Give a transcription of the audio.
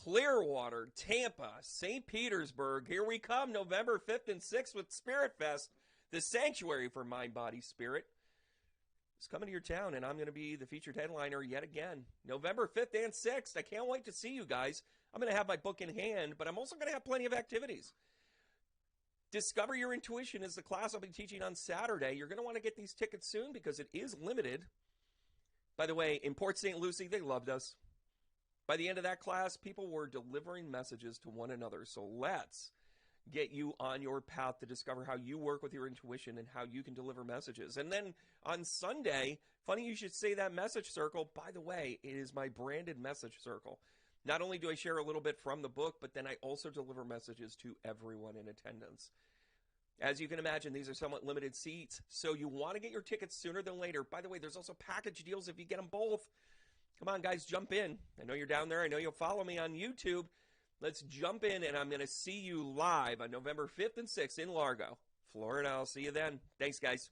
Clearwater, Tampa, St. Petersburg. Here we come, November 5th and 6th with Spirit Fest, the sanctuary for mind, body, spirit. It's coming to your town, and I'm going to be the featured headliner yet again. November 5th and 6th. I can't wait to see you guys. I'm going to have my book in hand, but I'm also going to have plenty of activities. Discover Your Intuition is the class I'll be teaching on Saturday. You're going to want to get these tickets soon because it is limited. By the way, in Port St. Lucie, they loved us. By the end of that class, people were delivering messages to one another. So let's get you on your path to discover how you work with your intuition and how you can deliver messages. And then on Sunday, funny you should say that message circle. By the way, it is my branded message circle. Not only do I share a little bit from the book, but then I also deliver messages to everyone in attendance. As you can imagine, these are somewhat limited seats, so you want to get your tickets sooner than later. By the way, there's also package deals if you get them both. Come on, guys, jump in. I know you're down there. I know you'll follow me on YouTube. Let's jump in, and I'm going to see you live on November 5th and 6th in Largo, Florida. I'll see you then. Thanks, guys.